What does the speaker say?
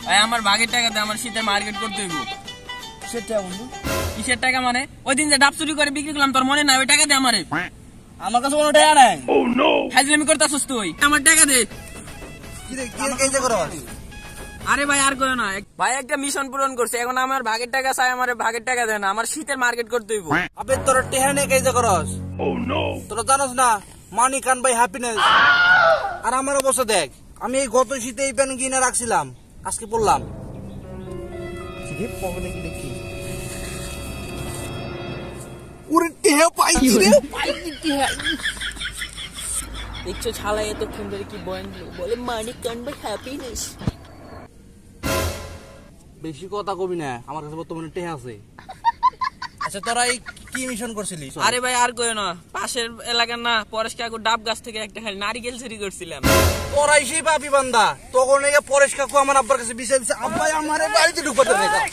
ভাই আমার ভাগের টাকা দে, আমার শীতের মার্কেট করতে হইব। সেটা বন্ধু কিসের টাকা মানে? ওই দিন যে ডাব চুরি করে বিক্রি করলাম, তোর মনে নাই? ওই টাকা দে আমারে। আমার কাছে কোনো টাকা নাই। হাজলামি করতাছস তুই, আমার টাকা দে। কি রে কি কেজে করস? আরে ভাই আর কইও না, ভাই একটা মিশন পূরণ করছে, এখন আমার ভাগের টাকা চাই, আমার ভাগের টাকা দেন, আমার শীতের মার্কেট করতে হইব। আবে তোর টেহা নে কেজে করস? তোরা জানোস না মানি কান বাই হ্যাপিনেস। আর আমার অবস্থা দেখ, আমি এই গত শীতে এই প্যান্ট কিনে রাখছিলাম, আজকে পরলাম। পকেটে কি দেখি? ওরে টেহা পাইছি রে, পাইছি টেহা। দেখছো ছালা এতক্ষণ ধরে কি বলে মানি কান বাই হ্যাপিনেস। বেশি কথা কবি না, আমার কাছে বর্তমানে টেহা আছে। আচ্ছা তোরা এই কি মিশন করছিলি? আরে ভাই আর কইও না, পাশের এলাকার না পরেশ কাকু ডাব গাছ থেকে একটা খালি নারিকেল চুরি করছিলাম। তোরাই সেই পাপি বান্দা, তখন পরেশ কাকু আমার আব্বার কাছে বিষয় দিচ্ছে, আব্বাই আমারে বাড়িতে ঢুকতে দেয়।